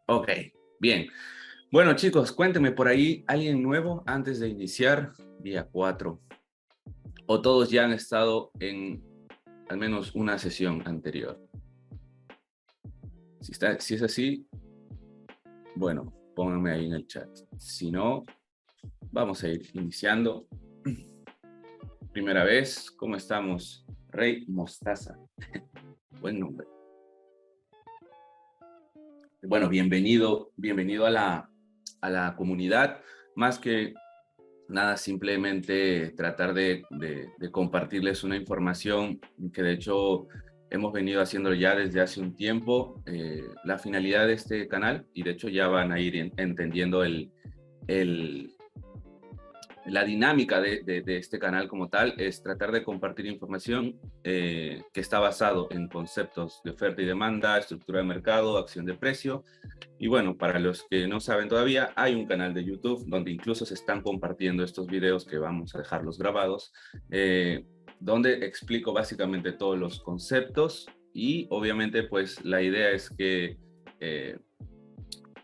Ok, bien. Bueno, chicos, cuéntenme por ahí, ¿alguien nuevo antes de iniciar día 4? ¿O todos ya han estado en al menos una sesión anterior? Si es así, bueno, pónganme ahí en el chat. Si no, vamos a ir iniciando. Primera vez, ¿cómo estamos? Rey Mostaza, buen nombre. Bueno, bienvenido a la comunidad. Más que nada, simplemente tratar de compartirles una información que de hecho hemos venido haciendo ya desde hace un tiempo. La finalidad de este canal, y de hecho ya van a ir entendiendo el, la dinámica de este canal como tal, es tratar de compartir información que está basado en conceptos de oferta y demanda, estructura de mercado, acción de precio. Y bueno, para los que no saben todavía, hay un canal de YouTube donde incluso se están compartiendo estos videos que vamos a dejarlos grabados, donde explico básicamente todos los conceptos y obviamente pues la idea es que eh,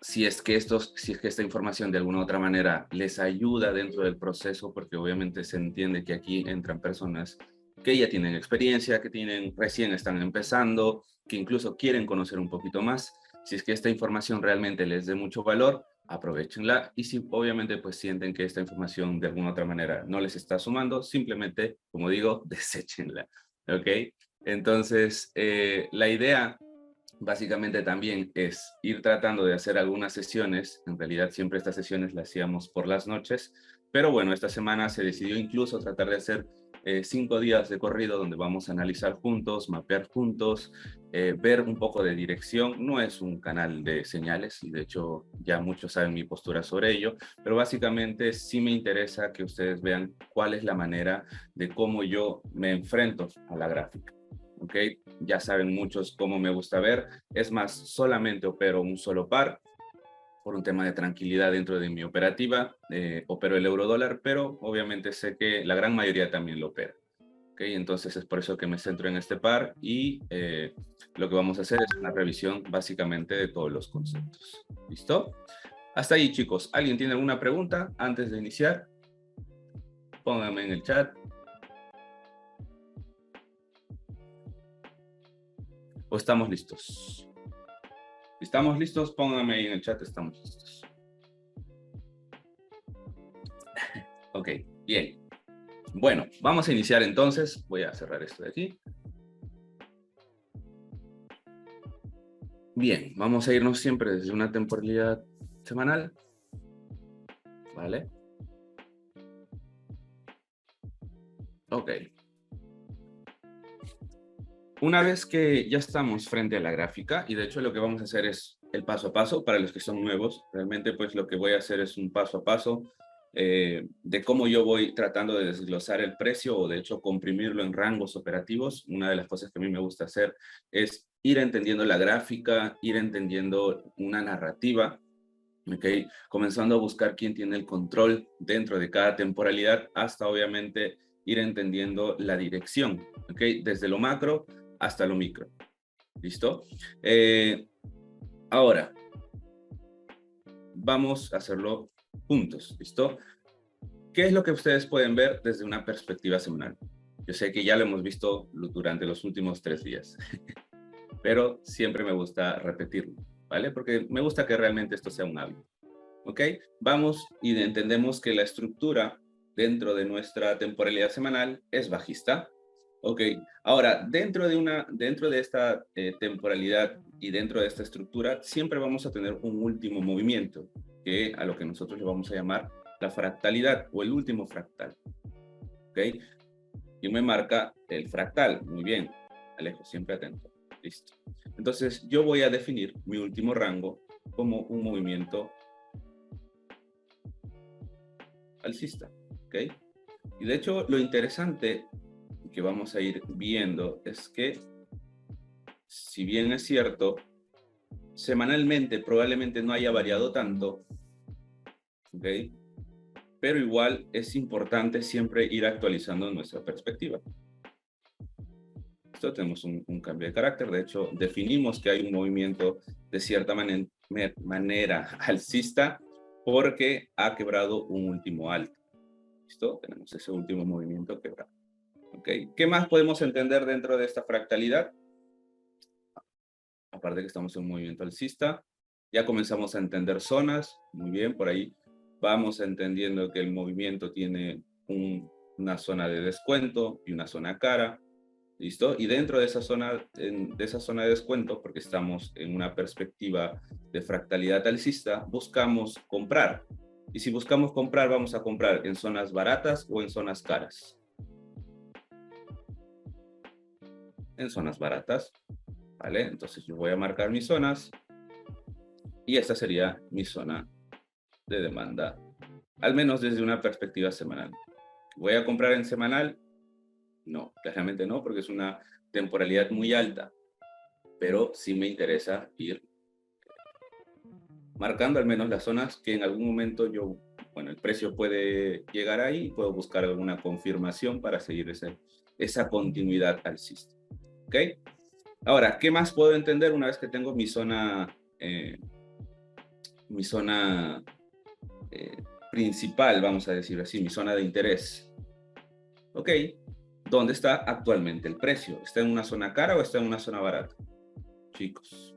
si es que esta información de alguna u otra manera les ayuda dentro del proceso, porque obviamente se entiende que aquí entran personas que ya tienen experiencia, que recién están empezando, que incluso quieren conocer un poquito más. Si es que esta información realmente les dé mucho valor, aprovechenla. Y si obviamente pues sienten que esta información de alguna u otra manera no les está sumando, simplemente, como digo, deséchenla. ¿Ok? Entonces, la idea básicamente también es ir tratando de hacer algunas sesiones. En realidad siempre estas sesiones las hacíamos por las noches, pero bueno, esta semana se decidió incluso tratar de hacer 5 días de corrido donde vamos a analizar juntos, mapear juntos, ver un poco de dirección. No es un canal de señales y de hecho ya muchos saben mi postura sobre ello, pero básicamente sí me interesa que ustedes vean cuál es la manera de cómo yo me enfrento a la gráfica. ¿Ok? Ya saben muchos cómo me gusta ver. Es más, solamente opero un solo par por un tema de tranquilidad dentro de mi operativa. Opero el euro dólar, pero obviamente sé que la gran mayoría también lo opera. ¿Ok? Entonces es por eso que me centro en este par y lo que vamos a hacer es una revisión básicamente de todos los conceptos. ¿Listo? Hasta ahí, chicos. ¿Alguien tiene alguna pregunta antes de iniciar? Pónganme en el chat. ¿O estamos listos? Si estamos listos, pónganme ahí en el chat, estamos listos. Ok, bien. Bueno, vamos a iniciar entonces. Voy a cerrar esto de aquí. Bien, vamos a irnos siempre desde una temporalidad semanal. ¿Vale? Ok. Una vez que ya estamos frente a la gráfica, y de hecho lo que vamos a hacer es el paso a paso para los que son nuevos, realmente pues lo que voy a hacer es un paso a paso de cómo yo voy tratando de desglosar el precio o de hecho comprimirlo en rangos operativos. Una de las cosas que a mí me gusta hacer es ir entendiendo la gráfica, ir entendiendo una narrativa, ¿ok? Comenzando a buscar quién tiene el control dentro de cada temporalidad hasta obviamente ir entendiendo la dirección, ¿ok? Desde lo macro hasta lo micro. ¿Listo? Ahora, vamos a hacerlo juntos. ¿Listo? ¿Qué es lo que ustedes pueden ver desde una perspectiva semanal? Yo sé que ya lo hemos visto durante los últimos 3 días, pero siempre me gusta repetirlo, ¿vale? Porque me gusta que realmente esto sea un hábito. ¿Ok? Vamos y entendemos que la estructura dentro de nuestra temporalidad semanal es bajista. Ok, ahora dentro de esta temporalidad y dentro de esta estructura siempre vamos a tener un último movimiento, que a lo que nosotros le vamos a llamar la fractalidad o el último fractal. Ok, y me marca el fractal. Muy bien, Alejo, siempre atento. Listo. Entonces yo voy a definir mi último rango como un movimiento alcista. ¿Ok? Y de hecho lo interesante que vamos a ir viendo es que, si bien es cierto, semanalmente probablemente no haya variado tanto, ¿ok? Pero igual es importante siempre ir actualizando nuestra perspectiva. ¿Listo? Tenemos un cambio de carácter. De hecho, definimos que hay un movimiento de cierta manera alcista porque ha quebrado un último alto. ¿Listo? Tenemos ese último movimiento quebrado. ¿Ok? ¿Qué más podemos entender dentro de esta fractalidad? Aparte que estamos en un movimiento alcista, ya comenzamos a entender zonas. Muy bien, por ahí vamos entendiendo que el movimiento tiene una zona de descuento y una zona cara. ¿Listo? Y dentro de esa zona de descuento, porque estamos en una perspectiva de fractalidad alcista, buscamos comprar. Y si buscamos comprar, vamos a comprar en zonas baratas o en zonas caras. En zonas baratas, ¿vale? Entonces yo voy a marcar mis zonas y esta sería mi zona de demanda, al menos desde una perspectiva semanal. ¿Voy a comprar en semanal? No, claramente no, porque es una temporalidad muy alta, pero sí me interesa ir marcando al menos las zonas que en algún momento el precio puede llegar ahí, puedo buscar alguna confirmación para seguir esa continuidad alcista. ¿Ok? Ahora, ¿qué más puedo entender una vez que tengo mi zona principal, vamos a decir así, mi zona de interés? ¿Ok? ¿Dónde está actualmente el precio? ¿Está en una zona cara o está en una zona barata? Chicos.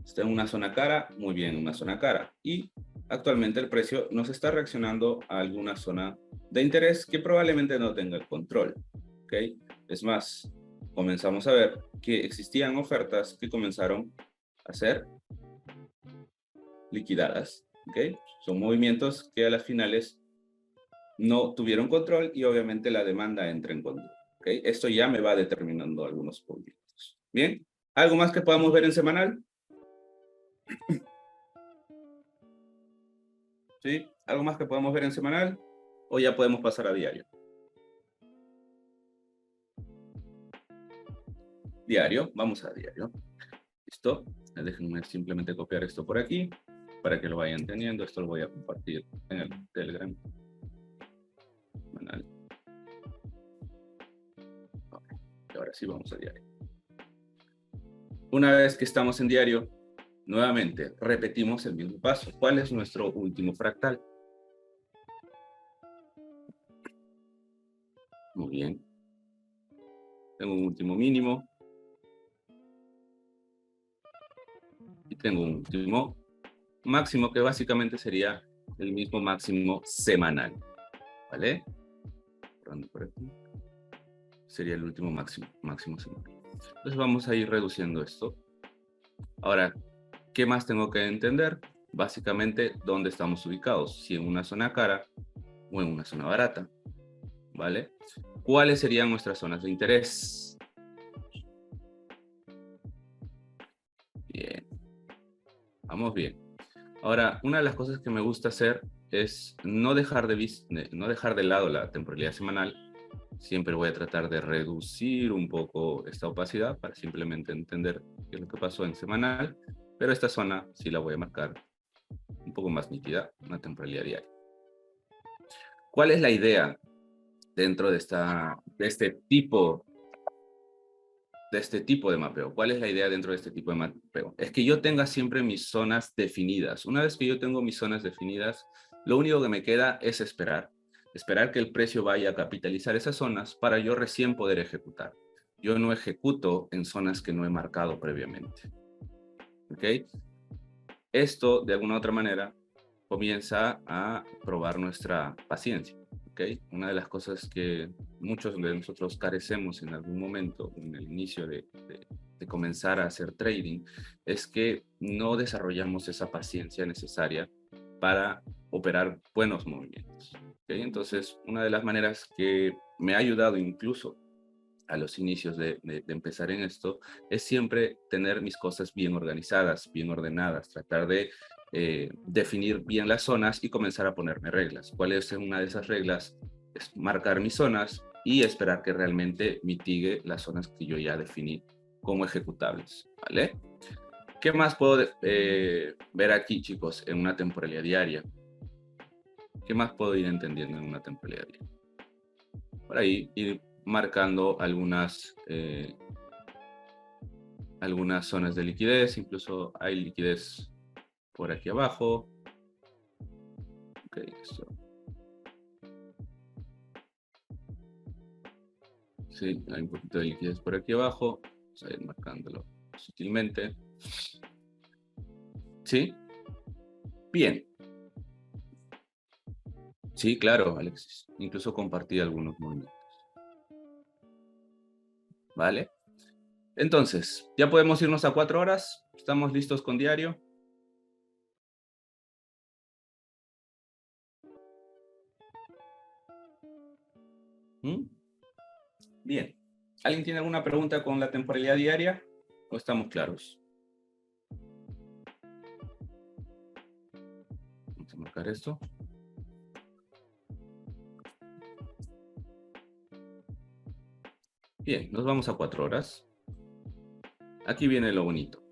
Está en una zona cara, muy bien, una zona cara. Y actualmente el precio nos está reaccionando a alguna zona de interés que probablemente no tenga el control. ¿Ok? Es más, comenzamos a ver que existían ofertas que comenzaron a ser liquidadas. ¿Ok? Son movimientos que a las finales no tuvieron control y obviamente la demanda entra en control. ¿Ok? Esto ya me va determinando algunos movimientos. Bien, ¿algo más que podamos ver en semanal? ¿Sí? ¿Algo más que podamos ver en semanal? ¿O ya podemos pasar a diario? Diario, vamos a diario. ¿Listo? Déjenme simplemente copiar esto por aquí para que lo vayan teniendo. Esto lo voy a compartir en el Telegram. Semanal. Okay. Y ahora sí vamos a diario. Una vez que estamos en diario, nuevamente repetimos el mismo paso. ¿Cuál es nuestro último fractal? Muy bien. Tengo un último mínimo. Y tengo un último máximo que básicamente sería el mismo máximo semanal. ¿Vale? Por aquí. Sería el último máximo semanal. Entonces vamos a ir reduciendo esto. Ahora, ¿qué más tengo que entender? Básicamente, ¿dónde estamos ubicados? Si en una zona cara o en una zona barata. ¿Vale? ¿Cuáles serían nuestras zonas de interés? Bien. Vamos bien. Ahora, una de las cosas que me gusta hacer es no dejar de lado la temporalidad semanal. Siempre voy a tratar de reducir un poco esta opacidad para simplemente entender qué es lo que pasó en semanal, pero esta zona sí la voy a marcar un poco más nítida, una temporalidad diaria. ¿Cuál es la idea dentro de este tipo de mapeo? ¿Cuál es la idea dentro de este tipo de mapeo? Es que yo tenga siempre mis zonas definidas. Una vez que yo tengo mis zonas definidas, lo único que me queda es esperar que el precio vaya a capitalizar esas zonas para yo recién poder ejecutar. Yo no ejecuto en zonas que no he marcado previamente. ¿Ok? Esto, de alguna u otra manera, comienza a probar nuestra paciencia. ¿Ok? Una de las cosas que muchos de nosotros carecemos en algún momento, en el inicio de comenzar a hacer trading, es que no desarrollamos esa paciencia necesaria para operar buenos movimientos. ¿Okay? Entonces, una de las maneras que me ha ayudado incluso a los inicios de empezar en esto, es siempre tener mis cosas bien organizadas, bien ordenadas, tratar de definir bien las zonas y comenzar a ponerme reglas. ¿Cuál es una de esas reglas? Es marcar mis zonas y esperar que realmente mitigue las zonas que yo ya definí como ejecutables, ¿vale? ¿Qué más puedo ver aquí, chicos, en una temporalidad diaria? ¿Qué más puedo ir entendiendo en una temporalidad diaria? por ahí ir marcando algunas zonas de liquidez, incluso hay liquidez por aquí abajo. Ok, esto. Sí, hay un poquito de liquidez por aquí abajo. Vamos a ir marcándolo sutilmente. ¿Sí? Bien. Sí, claro, Alexis. Incluso compartí algunos movimientos. ¿Vale? Entonces, ¿ya podemos irnos a 4 horas? ¿Estamos listos con diario? ¿Mm? Bien. ¿Alguien tiene alguna pregunta con la temporalidad diaria? ¿O estamos claros? Vamos a marcar esto. Bien, nos vamos a 4 horas. Aquí viene lo bonito.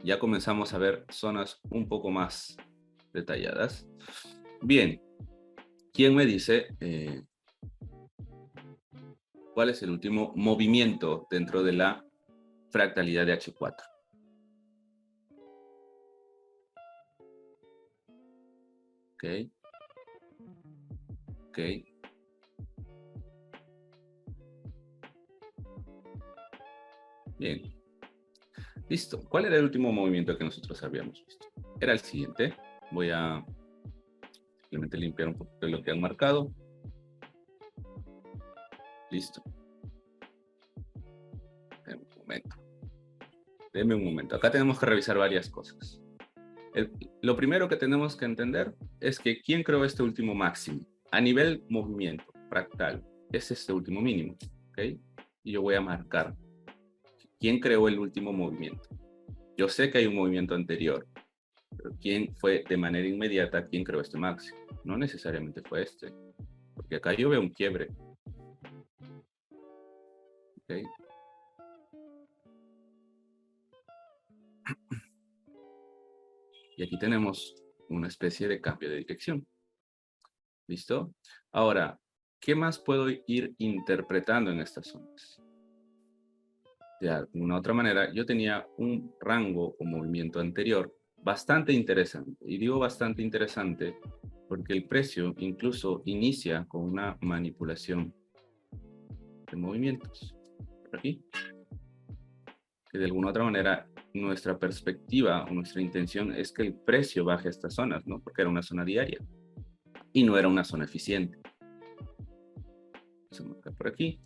Ya comenzamos a ver zonas un poco más detalladas. Bien, ¿quién me dice cuál es el último movimiento dentro de la fractalidad de H4? Ok. Ok. Bien. Listo. ¿Cuál era el último movimiento que nosotros habíamos visto? Era el siguiente. Voy a simplemente limpiar un poquito de lo que han marcado. Listo. Deme un momento. Deme un momento. Acá tenemos que revisar varias cosas. Lo primero que tenemos que entender es que ¿quién creó este último máximo? A nivel movimiento fractal, es este último mínimo. ¿Ok? Y yo voy a marcar quién creó el último movimiento. Yo sé que hay un movimiento anterior, pero ¿quién fue de manera inmediata quien creó este máximo? No necesariamente fue este, porque acá yo veo un quiebre. ¿Okay? Y aquí tenemos una especie de cambio de dirección. ¿Listo? Ahora, ¿qué más puedo ir interpretando en estas zonas? De alguna otra manera, yo tenía un rango o movimiento anterior bastante interesante. Y digo bastante interesante porque el precio incluso inicia con una manipulación de movimientos. Por aquí. Que de alguna otra manera nuestra perspectiva o nuestra intención es que el precio baje a estas zonas, ¿no? Porque era una zona diaria y no era una zona eficiente. Vamos a marcar por aquí.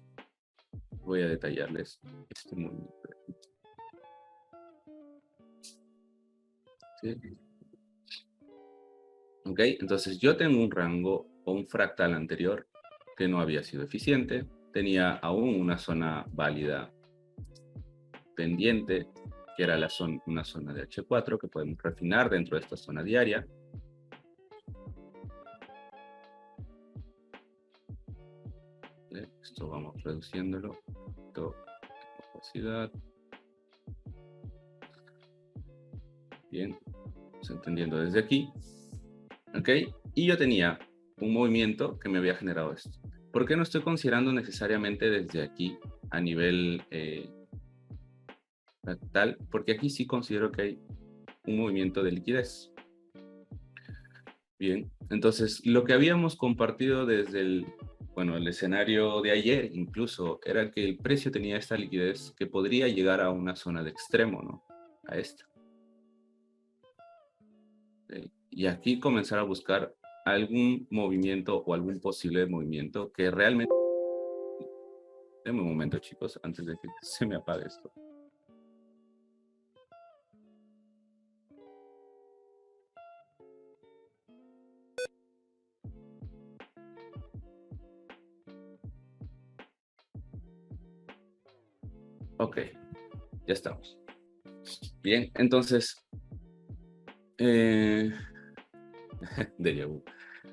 Voy a detallarles este movimiento. ¿Sí? Ok, entonces yo tengo un rango o un fractal anterior que no había sido eficiente, tenía aún una zona válida pendiente, que era una zona de H4 que podemos refinar dentro de esta zona diaria. Esto vamos reduciéndolo. Opacidad. Bien, vamos entendiendo desde aquí. Ok, y yo tenía un movimiento que me había generado esto. ¿Por qué no estoy considerando necesariamente desde aquí a nivel fractal? Porque aquí sí considero que hay un movimiento de liquidez. Bien, entonces lo que habíamos compartido desde el escenario de ayer incluso era que el precio tenía esta liquidez que podría llegar a una zona de extremo, ¿no? A esta. Y aquí comenzar a buscar algún movimiento o algún posible movimiento que realmente... Denme un momento, chicos, antes de que se me apague esto. Ok, ya estamos. Bien, entonces... déjà vu.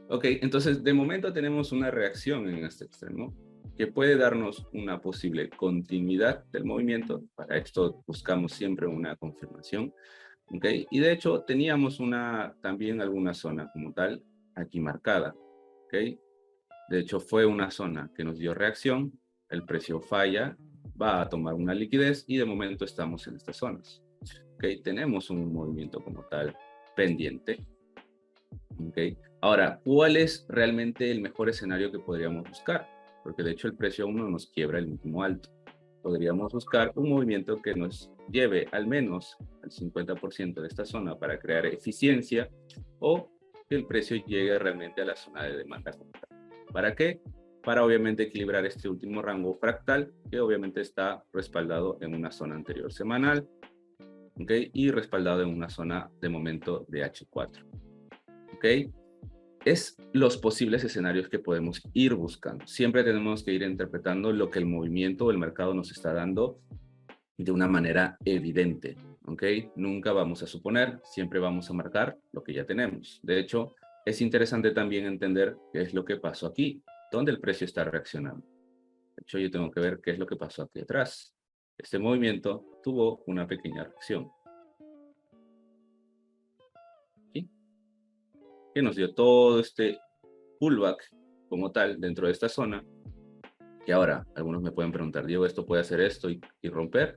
Ok, entonces de momento tenemos una reacción en este extremo que puede darnos una posible continuidad del movimiento. Para esto buscamos siempre una confirmación. Ok, y de hecho teníamos también alguna zona como tal aquí marcada. Ok, De hecho, fue una zona que nos dio reacción, el precio falla, va a tomar una liquidez y de momento estamos en estas zonas. ¿Okay? Tenemos un movimiento como tal pendiente. ¿Okay? Ahora, ¿cuál es realmente el mejor escenario que podríamos buscar? Porque de hecho el precio aún no nos quiebra el mínimo alto. Podríamos buscar un movimiento que nos lleve al menos al 50% de esta zona para crear eficiencia o que el precio llegue realmente a la zona de demanda. ¿Para qué? Para obviamente equilibrar este último rango fractal que obviamente está respaldado en una zona anterior semanal, ¿okay? Y respaldado en una zona de momento de H4. ¿Okay? Es los posibles escenarios que podemos ir buscando. Siempre tenemos que ir interpretando lo que el movimiento o el mercado nos está dando de una manera evidente, ¿ok? Nunca vamos a suponer, siempre vamos a marcar lo que ya tenemos. De hecho, es interesante también entender qué es lo que pasó aquí, dónde el precio está reaccionando. De hecho, yo tengo que ver qué es lo que pasó aquí atrás. Este movimiento tuvo una pequeña reacción, ¿sí? Que nos dio todo este pullback como tal dentro de esta zona, que ahora algunos me pueden preguntar, Diego, ¿esto puede hacer esto y romper?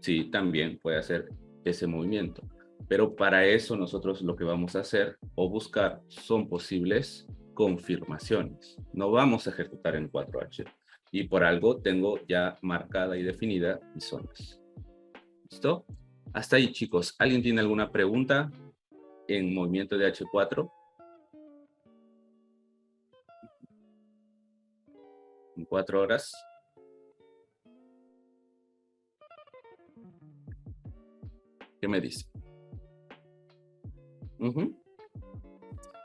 Sí, también puede hacer ese movimiento. Pero para eso nosotros lo que vamos a hacer o buscar son posibles confirmaciones. No vamos a ejecutar en 4H. Y por algo tengo ya marcada y definida mis zonas. ¿Listo? Hasta ahí, chicos. ¿Alguien tiene alguna pregunta en movimiento de H4? En 4 horas. ¿Qué me dice?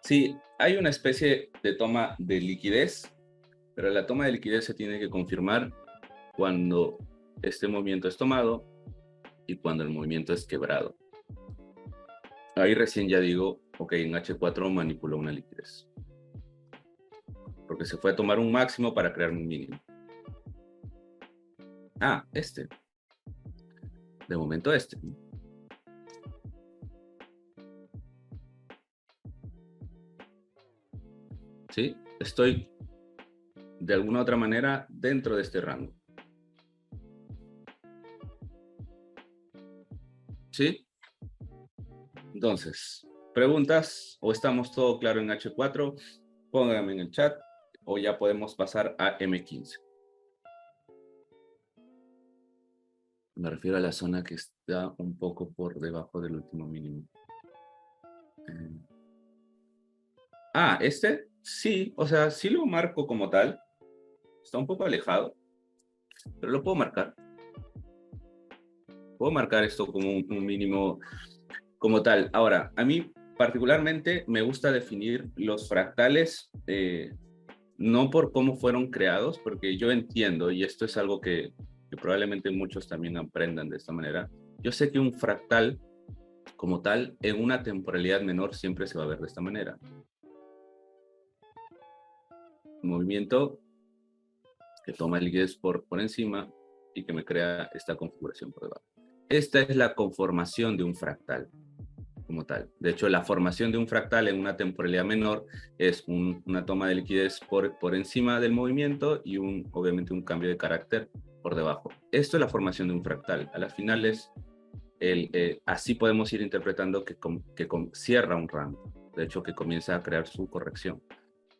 Sí, hay una especie de toma de liquidez, pero la toma de liquidez se tiene que confirmar cuando este movimiento es tomado y cuando el movimiento es quebrado. Ahí recién ya digo, ok, en H4 manipuló una liquidez. Porque se fue a tomar un máximo para crear un mínimo. Ah, este. De momento este. ¿Sí? Estoy de alguna otra manera dentro de este rango. ¿Sí? Entonces, preguntas o estamos todo claro en H4, pónganme en el chat o ya podemos pasar a M15. Me refiero a la zona que está un poco por debajo del último mínimo. Este sí, o sea, sí lo marco como tal. Está un poco alejado, pero lo puedo marcar. Puedo marcar esto como un mínimo como tal. Ahora, a mí particularmente me gusta definir los fractales no por cómo fueron creados, porque yo entiendo, y esto es algo que probablemente muchos también aprendan de esta manera. Yo sé que un fractal como tal, en una temporalidad menor siempre se va a ver de esta manera. Movimiento que toma el liquidez por encima y que me crea esta configuración por debajo. Esta es la conformación de un fractal como tal. De hecho, la formación de un fractal en una temporalidad menor es una toma de liquidez por encima del movimiento y obviamente un cambio de carácter por debajo. Esto es la formación de un fractal. A las finales, así podemos ir interpretando que cierra un rango. De hecho, que comienza a crear su corrección.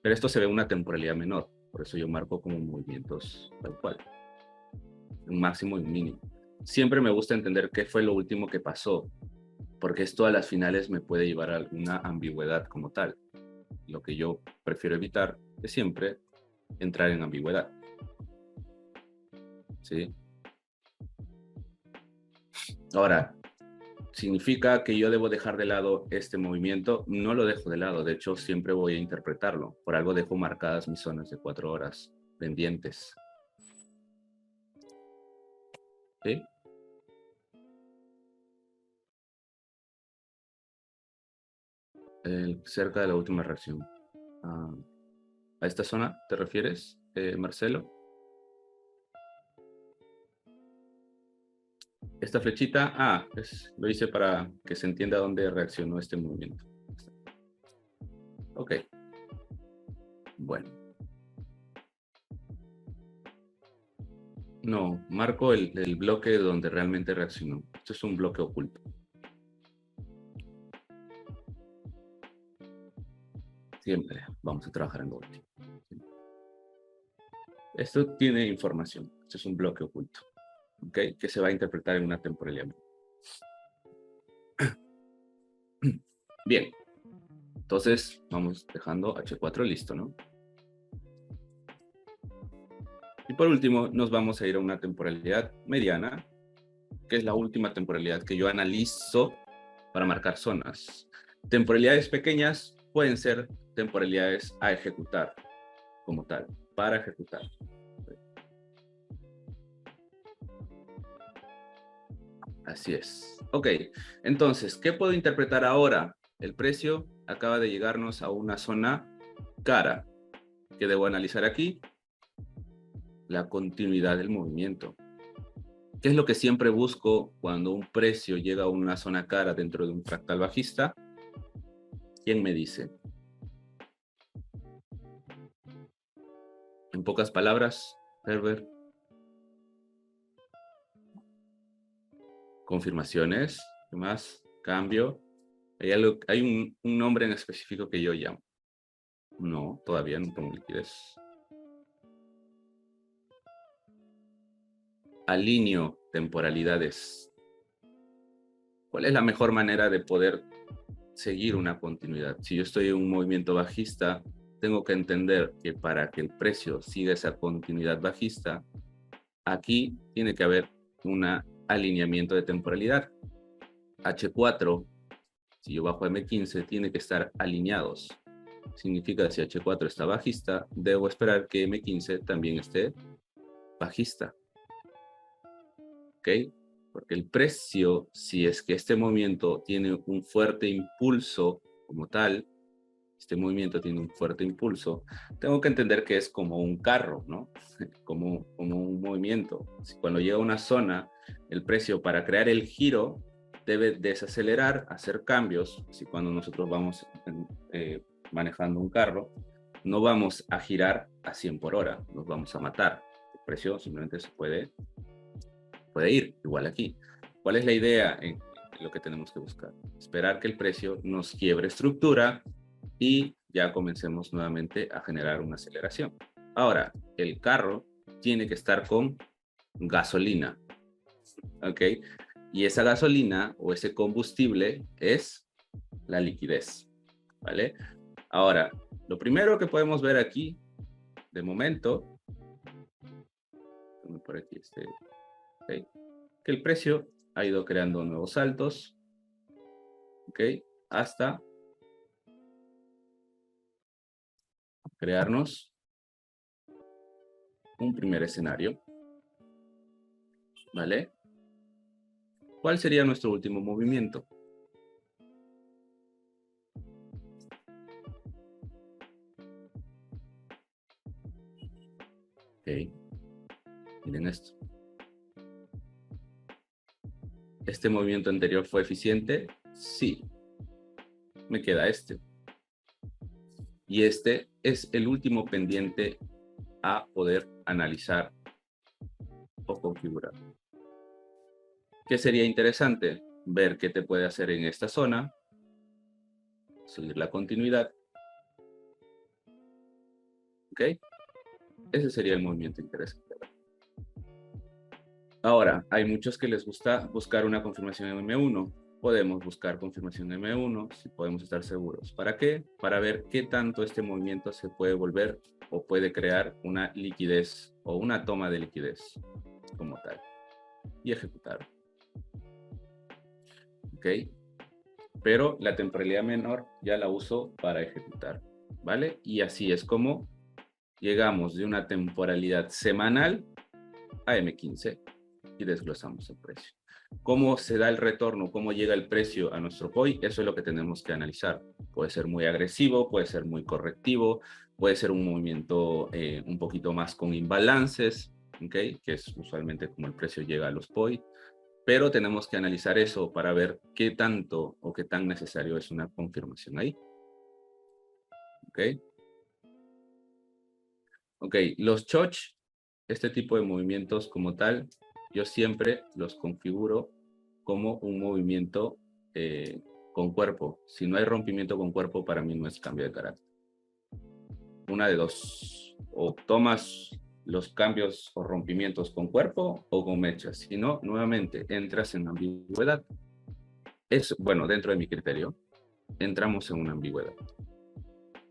Pero esto se ve en una temporalidad menor. Por eso yo marco como movimientos tal cual. Un máximo y un mínimo. Siempre me gusta entender qué fue lo último que pasó, porque esto a las finales me puede llevar a alguna ambigüedad como tal. Lo que yo prefiero evitar es siempre entrar en ambigüedad. ¿Sí? Ahora, ¿significa que yo debo dejar de lado este movimiento? No lo dejo de lado, de hecho siempre voy a interpretarlo. Por algo dejo marcadas mis zonas de 4 horas pendientes. ¿Sí? Cerca de la última reacción. ¿A esta zona te refieres, Marcelo? Esta flechita, lo hice para que se entienda dónde reaccionó este movimiento. Ok. Bueno. No, marco el bloque donde realmente reaccionó. Esto es un bloque oculto. Siempre vamos a trabajar en lo último. Esto tiene información. Esto es un bloque oculto. ¿Ok? Que se va a interpretar en una temporalidad. Bien. Entonces, vamos dejando H4 listo, ¿no? Y por último, nos vamos a ir a una temporalidad mediana, que es la última temporalidad que yo analizo para marcar zonas. Temporalidades pequeñas pueden ser temporalidades a ejecutar, como tal, para ejecutar. Así es. Ok, entonces, ¿qué puedo interpretar ahora? El precio acaba de llegarnos a una zona cara. ¿Qué debo analizar aquí? La continuidad del movimiento. ¿Qué es lo que siempre busco cuando un precio llega a una zona cara dentro de un fractal bajista? ¿Quién me dice? En pocas palabras, Herbert. Confirmaciones. ¿Qué más? Cambio. Hay un nombre en específico que yo llamo. No, todavía no tengo liquidez. Alineo temporalidades. ¿Cuál es la mejor manera de poder seguir una continuidad? Si yo estoy en un movimiento bajista, tengo que entender que para que el precio siga esa continuidad bajista, aquí tiene que haber un alineamiento de temporalidad. H4, si yo bajo M15, tiene que estar alineados. Significa que si H4 está bajista, debo esperar que M15 también esté bajista. ¿Ok? Porque el precio, si es que este movimiento tiene un fuerte impulso como tal, este movimiento tiene un fuerte impulso, tengo que entender que es como un carro, ¿no? Como un movimiento. Si cuando llega a una zona, el precio para crear el giro debe desacelerar, hacer cambios. Si cuando nosotros vamos manejando un carro, no vamos a girar a 100 por hora, nos vamos a matar. El precio simplemente se puede ir, igual aquí. ¿Cuál es la idea en lo que tenemos que buscar? Esperar que el precio nos quiebre estructura y ya comencemos nuevamente a generar una aceleración. Ahora, el carro tiene que estar con gasolina, ¿ok? Y esa gasolina o ese combustible es la liquidez, ¿vale? Ahora, lo primero que podemos ver aquí, de momento, por aquí ¿okay? Que el precio ha ido creando nuevos saltos, ¿ok? Hasta crearnos un primer escenario, ¿vale? ¿Cuál sería nuestro último movimiento? Ok, miren esto. ¿Este movimiento anterior fue eficiente? Sí. Me queda este. Y este es el último pendiente a poder analizar o configurar. ¿Qué sería interesante? Ver qué te puede hacer en esta zona, seguir la continuidad. ¿Ok? Ese sería el movimiento interesante. Ahora, hay muchos que les gusta buscar una confirmación en M1. Podemos buscar confirmación en M1 si podemos estar seguros. ¿Para qué? Para ver qué tanto este movimiento se puede volver o puede crear una liquidez o una toma de liquidez como tal y ejecutar. ¿Ok? Pero la temporalidad menor ya la uso para ejecutar, ¿vale? Y así es como llegamos de una temporalidad semanal a M15 y desglosamos el precio. ¿Cómo se da el retorno? ¿Cómo llega el precio a nuestro POI? Eso es lo que tenemos que analizar. Puede ser muy agresivo, puede ser muy correctivo, puede ser un movimiento un poquito más con imbalances, ¿okay? Que es usualmente como el precio llega a los POI. Pero tenemos que analizar eso para ver qué tanto o qué tan necesario es una confirmación ahí. ¿Ok? Ok, los choch este tipo de movimientos como tal, yo siempre los configuro como un movimiento con cuerpo. Si no hay rompimiento con cuerpo, para mí no es cambio de carácter. Una de dos, o tomas los cambios o rompimientos con cuerpo o con mechas. Si no, nuevamente entras en ambigüedad. Es, bueno, dentro de mi criterio, entramos en una ambigüedad.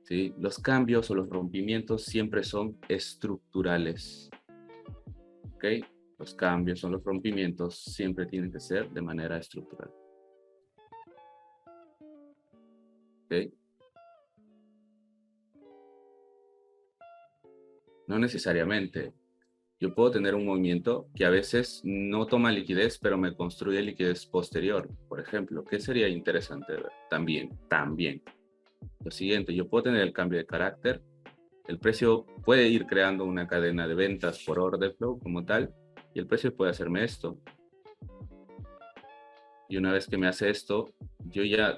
¿Sí? Los cambios o los rompimientos siempre son estructurales. ¿Ok? Los cambios o los rompimientos siempre tienen que ser de manera estructural. ¿Ok? No necesariamente. Yo puedo tener un movimiento que a veces no toma liquidez, pero me construye liquidez posterior, por ejemplo. ¿Qué sería interesante ver? También. Lo siguiente, yo puedo tener el cambio de carácter. El precio puede ir creando una cadena de ventas por order flow como tal, y el precio puede hacerme esto. Y una vez que me hace esto, yo ya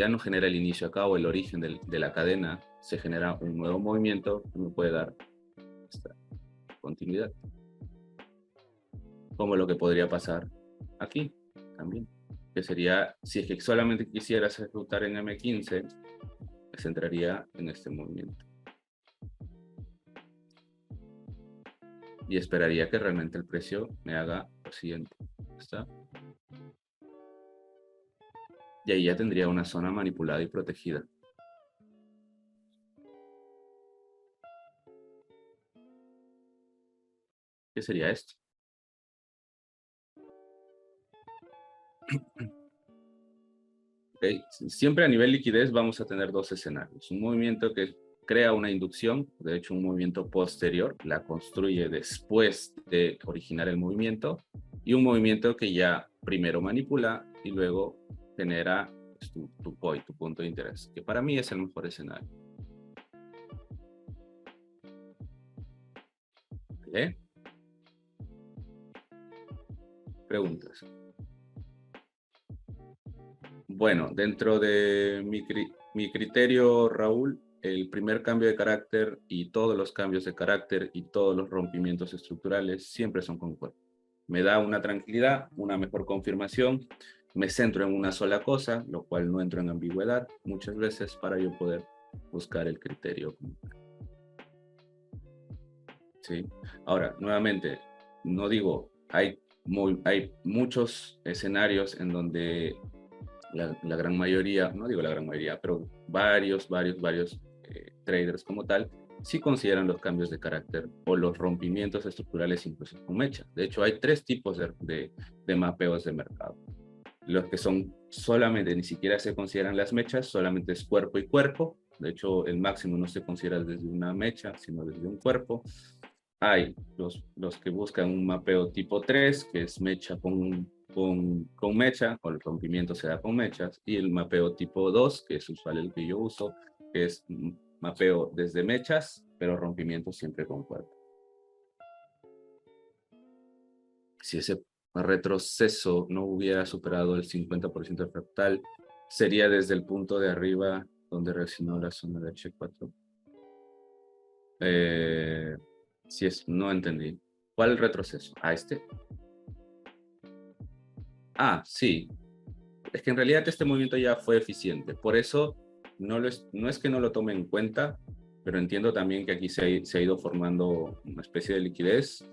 no genera el inicio acá o el origen de la cadena, se genera un nuevo movimiento que me puede dar esta continuidad. Como lo que podría pasar aquí también, que sería, si es que solamente quisieras ejecutar en M15, se entraría en este movimiento. Y esperaría que realmente el precio me haga lo siguiente. ¿Está? Y ahí ya tendría una zona manipulada y protegida. ¿Qué sería esto? Okay. Siempre a nivel liquidez vamos a tener dos escenarios. Un movimiento que crea una inducción, de hecho un movimiento posterior, la construye después de originar el movimiento, y un movimiento que ya primero manipula y luego genera pues, tu POI, tu punto de interés, que para mí es el mejor escenario. ¿Vale? Preguntas. Bueno, dentro de mi criterio, Raúl, el primer cambio de carácter y todos los cambios de carácter y todos los rompimientos estructurales siempre son con cuerpo. Me da una tranquilidad, una mejor confirmación, me centro en una sola cosa, lo cual no entro en ambigüedad muchas veces para yo poder buscar el criterio. ¿Sí? Ahora, nuevamente, no digo, hay muchos escenarios en donde la gran mayoría, no digo la gran mayoría, pero varios traders como tal, sí consideran los cambios de carácter o los rompimientos estructurales incluso con mecha. De hecho, hay tres tipos de mapeos de mercado. Los que son solamente, ni siquiera se consideran las mechas, solamente es cuerpo y cuerpo. De hecho, el máximo no se considera desde una mecha, sino desde un cuerpo. Hay los que buscan un mapeo tipo 3, que es mecha con mecha, o el rompimiento se da con mechas, y el mapeo tipo 2, que es usual el que yo uso, que es mapeo desde mechas, pero rompimiento siempre con cuerpo. Si ese retroceso no hubiera superado el 50% fractal, sería desde el punto de arriba donde reaccionó la zona de H4. Si es, no entendí. ¿Cuál retroceso? ¿A este? Ah, sí. Es que en realidad este movimiento ya fue eficiente. Por eso no es que no lo tome en cuenta, pero entiendo también que aquí se ha ido formando una especie de liquidez.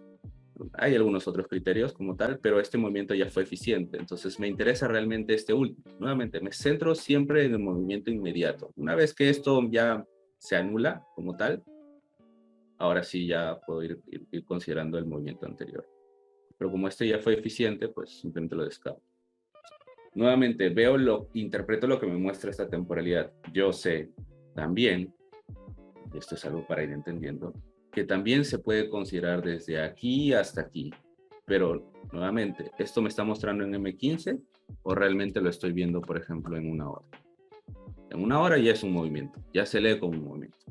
Hay algunos otros criterios como tal, pero este movimiento ya fue eficiente. Entonces me interesa realmente este último. Nuevamente, me centro siempre en el movimiento inmediato. Una vez que esto ya se anula como tal, ahora sí ya puedo ir considerando el movimiento anterior. Pero como este ya fue eficiente, pues simplemente lo descarto. Nuevamente, interpreto lo que me muestra esta temporalidad. Yo sé también, y esto es algo para ir entendiendo, que también se puede considerar desde aquí hasta aquí. Pero, nuevamente, ¿esto me está mostrando en M15 o realmente lo estoy viendo, por ejemplo, en una hora? En una hora ya es un movimiento, ya se lee como un movimiento.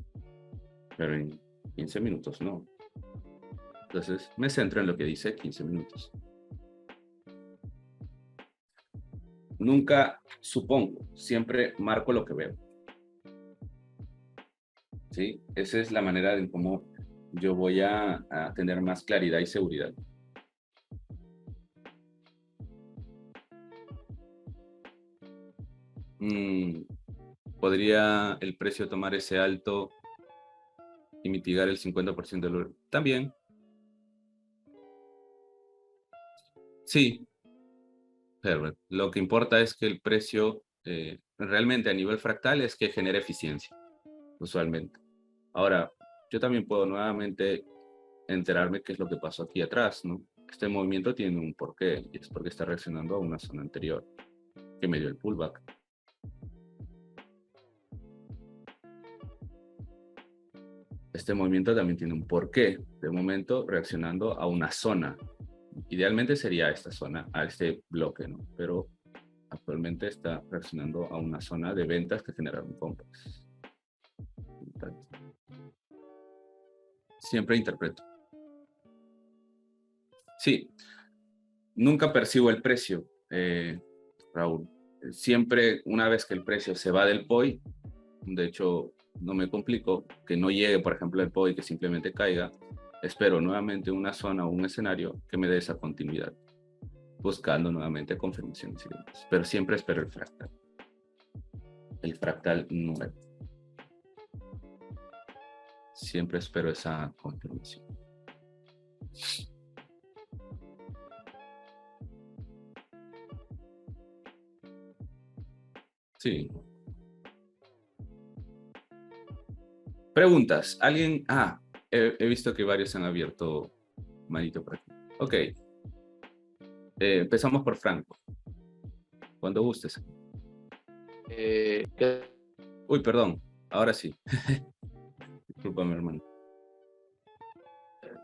Pero en 15 minutos no. Entonces, me centro en lo que dice 15 minutos. Nunca supongo, siempre marco lo que veo. ¿Sí? Esa es la manera de cómo yo voy a tener más claridad y seguridad. ¿Podría el precio tomar ese alto y mitigar el 50% del... También, sí, Herbert. Lo que importa es que el precio realmente a nivel fractal es que genere eficiencia, usualmente. Ahora, yo también puedo nuevamente enterarme qué es lo que pasó aquí atrás, ¿no? Este movimiento tiene un porqué, y es porque está reaccionando a una zona anterior que me dio el pullback. Este movimiento también tiene un porqué, de momento reaccionando a una zona. Idealmente sería esta zona, a este bloque, ¿no? Pero actualmente está reaccionando a una zona de ventas que generaron compras. Siempre interpreto. Sí, nunca percibo el precio, Raúl. Siempre, una vez que el precio se va del POI, de hecho, no me complico, que no llegue, por ejemplo, el POI, que simplemente caiga, espero nuevamente una zona o un escenario que me dé esa continuidad, buscando nuevamente confirmaciones y demás. Pero siempre espero el fractal nuevo. Siempre espero esa confirmación. Sí. Preguntas. ¿Alguien? He visto que varios han abierto manito por aquí. Ok. Empezamos por Franco. Cuando gustes. Uy, perdón. Ahora sí. Discúlpame, hermano.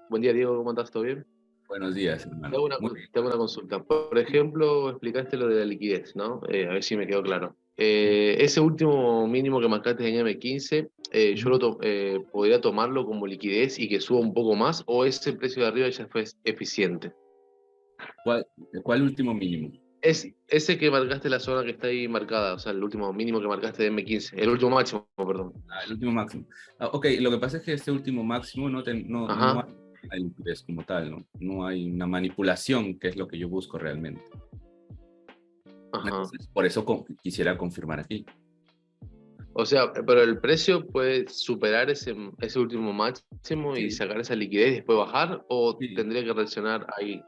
Buen día, Diego, ¿cómo estás? ¿Todo bien? Buenos días, Te hermano. hago una, Muy bien. te hago una consulta. Por ejemplo, explicaste lo de la liquidez, ¿no? A ver si me quedó claro. Ese último mínimo que marcaste en M15, ¿yo podría tomarlo como liquidez y que suba un poco más? ¿O ese precio de arriba ya fue eficiente? ¿Cuál último mínimo? Es ese que marcaste la zona que está ahí marcada, o sea, el último mínimo que marcaste de M15, el último máximo, perdón. El último máximo. Ok, lo que pasa es que este último máximo no Ajá, hay liquidez como tal, ¿no? No hay una manipulación, que es lo que yo busco realmente. ajá. Entonces, por eso quisiera confirmar aquí. O sea, pero el precio puede superar ese último máximo y Sí, sacar esa liquidez y después bajar, o sí. tendría que reaccionar ahí.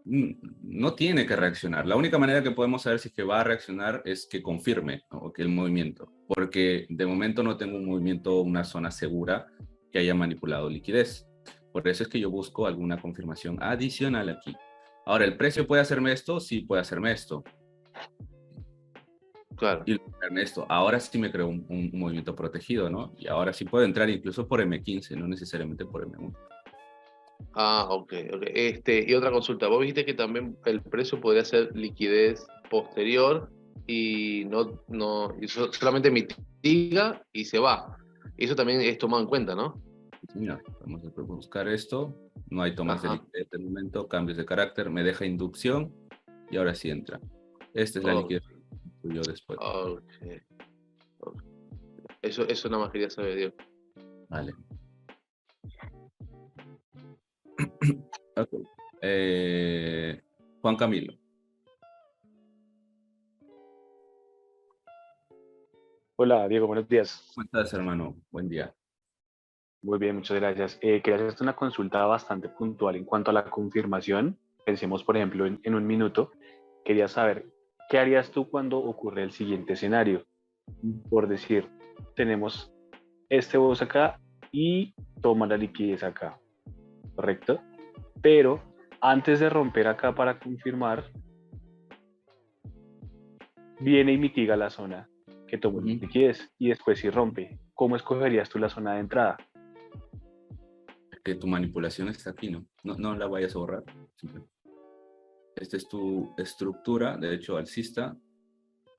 No tiene que reaccionar. La única manera que podemos saber si es que va a reaccionar es que confirme, ¿no? Que el movimiento, porque de momento no tengo un movimiento, una zona segura que haya manipulado liquidez. Por eso es que yo busco alguna confirmación adicional aquí. Ahora, ¿el precio puede hacerme esto? Sí, puede hacerme esto. Claro. Y esto, ahora sí me creo un movimiento protegido, ¿no? Y ahora sí puedo entrar incluso por M15, no necesariamente por M1. Ah, ok, ok. Y otra consulta. Vos dijiste que también el precio podría ser liquidez posterior y solamente mitiga y se va. Y eso también es tomado en cuenta, ¿no? Sí, señor, vamos a buscar esto. No hay tomas de Ajá. liquidez de momento, cambios de carácter, me deja inducción y ahora sí entra. Esta es la Ok, liquidez que construyó después. ok, ok. Eso nada más quería saber, Diego. Vale. Ok. Juan Camilo, Hola, Diego, buenos días. ¿cómo estás, hermano? Buen día. Muy bien, muchas gracias. Quería hacerte una consulta bastante puntual en cuanto a la confirmación. Pensemos, por ejemplo, en un minuto. Quería saber, ¿qué harías tú cuando ocurre el siguiente escenario? Por decir, tenemos este boss acá y toma la liquidez acá, ¿correcto? Pero antes de romper acá para confirmar, viene y mitiga la zona que tomó Ujú. liquidez y después si rompe. ¿Cómo escogerías tú la zona de entrada? Que tu manipulación está aquí, ¿no? No la vayas a borrar. Esta es tu estructura, de hecho, alcista.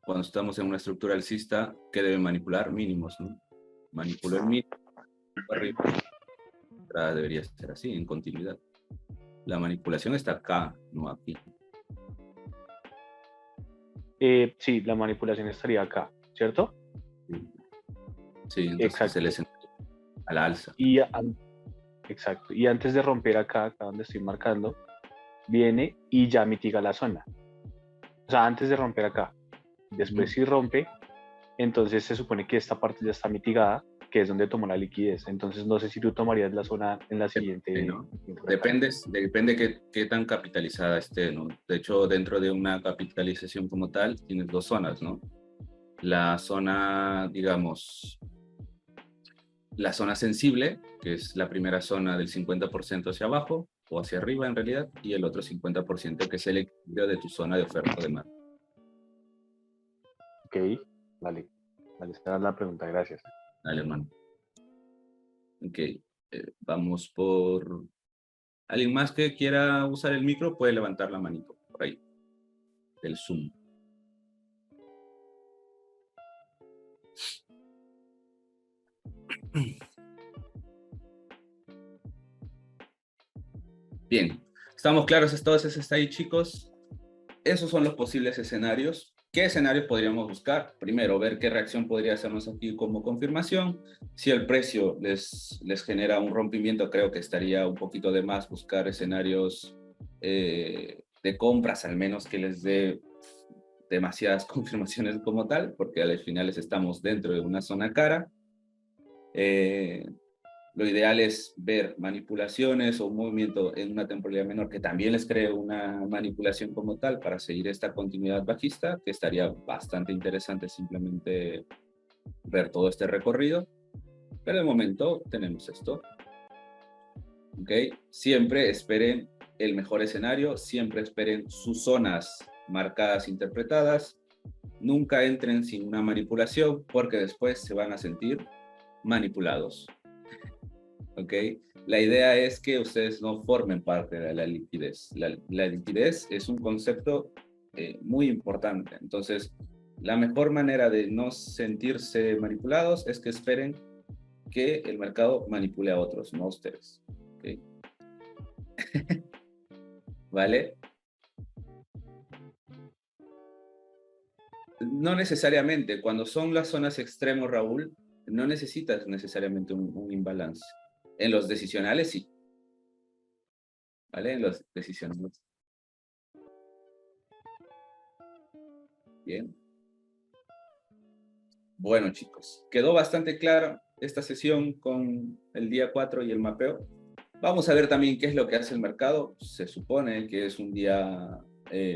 Cuando estamos en una estructura alcista, ¿qué debe manipular? Mínimos, ¿no? Manipulo el mínimo arriba, la entrada debería ser así, en continuidad. La manipulación está acá, no aquí. Sí, la manipulación estaría acá, ¿cierto? Sí, entonces el Exacto. escenario a la alza. Y exacto. Y antes de romper acá donde estoy marcando, viene y ya mitiga la zona. O sea, antes de romper acá. Después si rompe, entonces se supone que esta parte ya está mitigada, que es donde tomó la liquidez. Entonces no sé si tú tomarías la zona en la siguiente. ¿no? Depende qué tan capitalizada esté, ¿no? De hecho, dentro de una capitalización como tal, tienes dos zonas, ¿no? La zona, digamos, la zona sensible, que es la primera zona del 50% hacia abajo, o hacia arriba en realidad, y el otro 50% que es el equilibrio de tu zona de oferta de demanda. Ok, vale. Vale, esa es la pregunta, gracias. Dale, hermano. Ok, vamos por... ¿Alguien más que quiera usar el micro? Puede levantar la manito por ahí, del Zoom. Bien, ¿estamos claros entonces hasta ahí, chicos? Esos son los posibles escenarios. ¿Qué escenarios podríamos buscar? Primero, ver qué reacción podría hacernos aquí como confirmación. Si el precio les genera un rompimiento, creo que estaría un poquito de más buscar escenarios de compras, al menos que les dé demasiadas confirmaciones como tal, porque al final estamos dentro de una zona cara. Lo ideal es ver manipulaciones o un movimiento en una temporalidad menor que también les cree una manipulación como tal para seguir esta continuidad bajista, que estaría bastante interesante simplemente ver todo este recorrido. Pero de momento tenemos esto. ¿Ok? Siempre esperen el mejor escenario, siempre esperen sus zonas marcadas, interpretadas. Nunca entren sin una manipulación porque después se van a sentir manipulados. ¿Ok? La idea es que ustedes no formen parte de la liquidez. La liquidez es un concepto muy importante. Entonces, la mejor manera de no sentirse manipulados es que esperen que el mercado manipule a otros, no a ustedes. ¿Ok? ¿Vale? No necesariamente. Cuando son las zonas extremos, Raúl, no necesitas necesariamente un imbalance. En los decisionales, sí. ¿Vale? En los decisionales. Bien. Bueno, chicos, quedó bastante clara esta sesión con el día 4 y el mapeo. Vamos a ver también qué es lo que hace el mercado. Se supone que es un día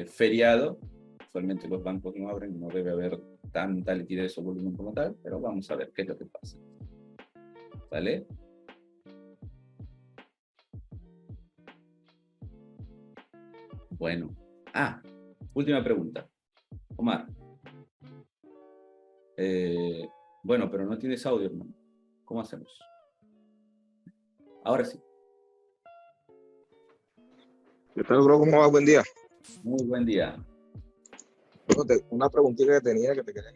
feriado. Usualmente los bancos no abren, no debe haber tanta liquidez o volumen como tal, pero vamos a ver qué es lo que pasa. ¿Vale? Bueno. Última pregunta. Omar. Bueno, pero no tienes audio, hermano. ¿Cómo hacemos? Ahora sí. ¿Qué tal, bro? ¿Cómo va? Buen día. Muy buen día. Una preguntita que tenía que te quería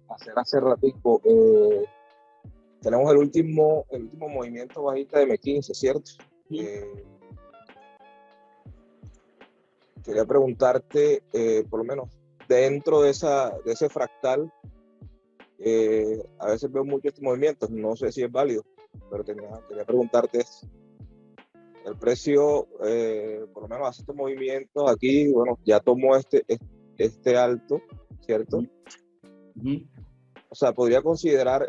hacer hace ratico. Tenemos el último movimiento bajista de M15, ¿cierto? Sí. Quería preguntarte, por lo menos dentro de ese fractal, a veces veo muchos estos movimientos, no sé si es válido, pero quería preguntarte el precio, por lo menos hace estos movimientos aquí, bueno, ya tomó este alto, ¿cierto? O sea, podría considerar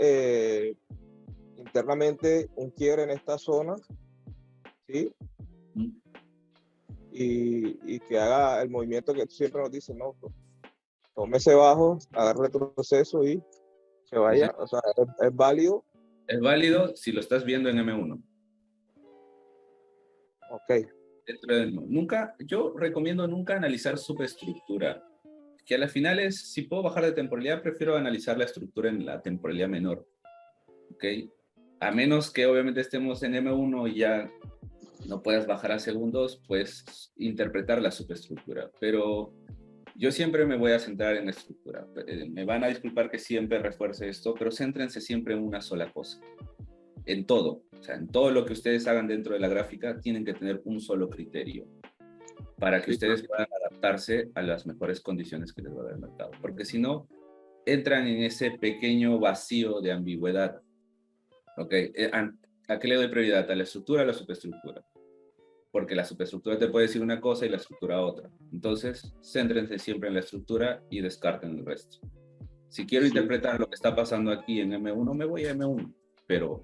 internamente un quiebre en esta zona, ¿sí? Y que haga el movimiento que tú siempre nos dices, ¿no? Tómese bajo, haga retroceso y se vaya. O sea, es válido. Es válido si lo estás viendo en M1. Ok. Yo recomiendo nunca analizar superestructura, que a la final es, si puedo bajar de temporalidad, prefiero analizar la estructura en la temporalidad menor. ¿Ok? A menos que obviamente estemos en M1 y ya no puedas bajar a segundos, pues interpretar la superestructura. Pero yo siempre me voy a centrar en la estructura. Me van a disculpar que siempre refuerce esto, pero céntrense siempre en una sola cosa. En todo, o sea, en todo lo que ustedes hagan dentro de la gráfica, tienen que tener un solo criterio para que ustedes puedan adaptarse a las mejores condiciones que les va a dar el mercado. Porque si no, entran en ese pequeño vacío de ambigüedad. ¿Ok? ¿A qué le doy prioridad? ¿A la estructura o a la superestructura? Porque la superestructura te puede decir una cosa y la estructura otra. Entonces, céntrense siempre en la estructura y descarten el resto. Si quiero interpretar lo que está pasando aquí en M1, me voy a M1, pero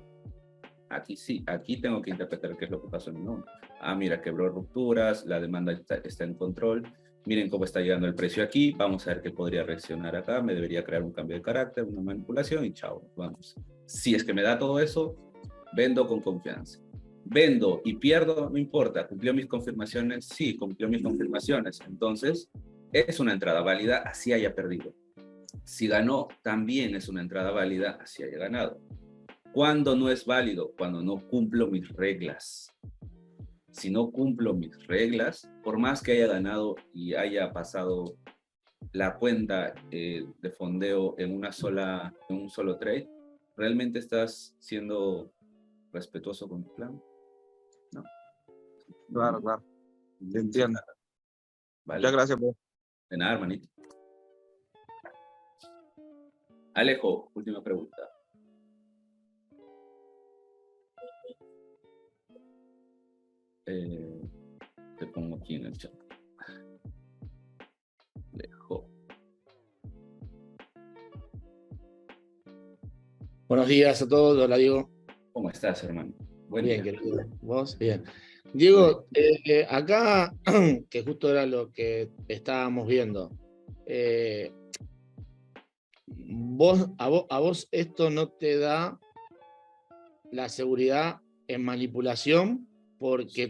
aquí sí, aquí tengo que interpretar qué es lo que pasó en M1. Ah, mira, quebró rupturas, la demanda está en control, miren cómo está llegando el precio aquí, vamos a ver qué podría reaccionar acá, me debería crear un cambio de carácter, una manipulación y chao, vamos. Si es que me da todo eso, vendo con confianza. Vendo y pierdo, no importa, cumplió mis confirmaciones, sí, cumplió mis confirmaciones, entonces es una entrada válida, así haya perdido. Si ganó, también es una entrada válida, así haya ganado. ¿Cuándo no es válido? Cuando no cumplo mis reglas. Si no cumplo mis reglas, por más que haya ganado y haya pasado la cuenta de fondeo en un solo trade, ¿realmente estás siendo respetuoso con tu plan? No. Claro, claro. Te entiendo. Vale. Muchas gracias, bro. De nada, hermanito. Alejo, última pregunta. Te pongo aquí en el chat. Alejo. Buenos días a todos, hola Diego. ¿Cómo estás, hermano? Buen Bien, día. querido. ¿Vos? Bien. Diego, acá, que justo era lo que estábamos viendo, a vos esto no te da la seguridad en manipulación porque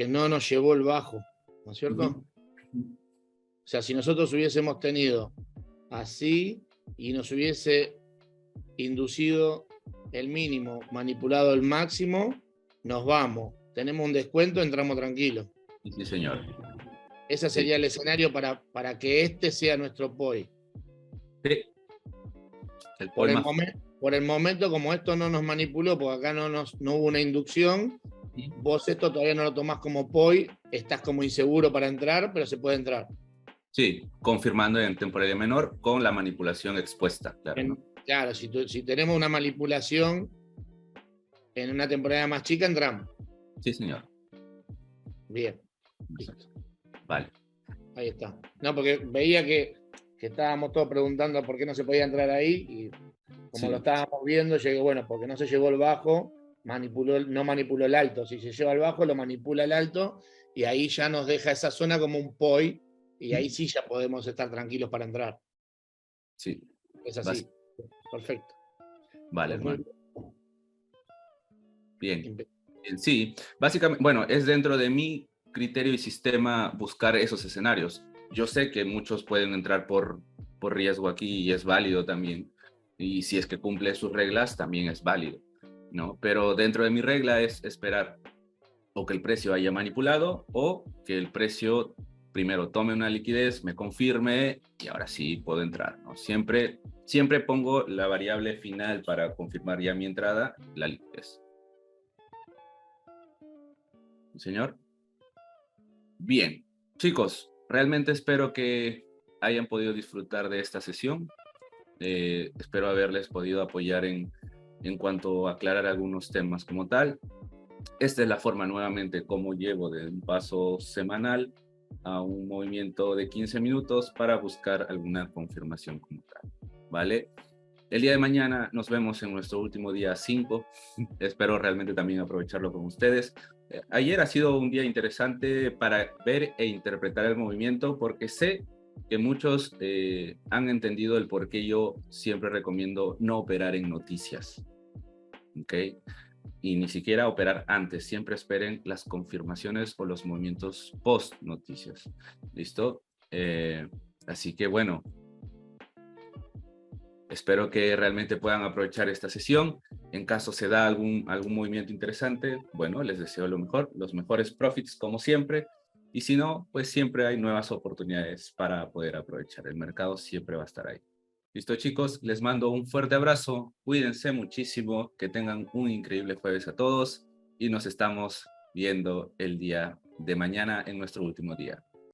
no nos llevó el bajo, ¿no es cierto? O sea, si nosotros hubiésemos tenido así y nos hubiese inducido el mínimo, manipulado el máximo, nos vamos. Tenemos un descuento, entramos tranquilos. Sí, señor. Ese sería el escenario para que este sea nuestro POI. Sí. Por el momento, como esto no nos manipuló, porque acá no hubo una inducción, vos esto todavía no lo tomás como POI, estás como inseguro para entrar, pero se puede entrar. Sí, confirmando en temporalidad menor con la manipulación expuesta. Claro, ¿no? Claro, si tenemos una manipulación en una temporada más chica, entramos. Sí, señor. Bien. Listo. Vale. Ahí está. No, porque veía que estábamos todos preguntando por qué no se podía entrar ahí y como lo estábamos viendo, llegué, bueno, porque no se llevó el bajo, no manipuló el alto. Si se lleva el bajo, lo manipula el alto y ahí ya nos deja esa zona como un POI y ahí sí ya podemos estar tranquilos para entrar. Sí. Es así. Perfecto. Vale, Pues hermano. Bien. Sí, básicamente, bueno, es dentro de mi criterio y sistema buscar esos escenarios. Yo sé que muchos pueden entrar por riesgo aquí y es válido también. Y si es que cumple sus reglas, también es válido, ¿no? Pero dentro de mi regla es esperar o que el precio haya manipulado o que el precio primero tome una liquidez, me confirme y ahora sí puedo entrar, ¿no? Siempre pongo la variable final para confirmar ya mi entrada, la liquidez. Señor. Bien, chicos, realmente espero que hayan podido disfrutar de esta sesión. Espero haberles podido apoyar en cuanto a aclarar algunos temas como tal. Esta es la forma nuevamente como llevo de un paso semanal a un movimiento de 15 minutos para buscar alguna confirmación como tal, ¿vale? El día de mañana nos vemos en nuestro último día 5. Espero realmente también aprovecharlo con ustedes. Ayer ha sido un día interesante para ver e interpretar el movimiento porque sé que muchos han entendido el por qué yo siempre recomiendo no operar en noticias. ¿Ok? Y ni siquiera operar antes. Siempre esperen las confirmaciones o los movimientos post noticias. ¿Listo? Así que bueno. Espero que realmente puedan aprovechar esta sesión. En caso se da algún movimiento interesante, bueno, les deseo lo mejor, los mejores profits como siempre. Y si no, pues siempre hay nuevas oportunidades para poder aprovechar. El mercado siempre va a estar ahí. Listo, chicos, les mando un fuerte abrazo. Cuídense muchísimo, que tengan un increíble jueves a todos y nos estamos viendo el día de mañana en nuestro último día.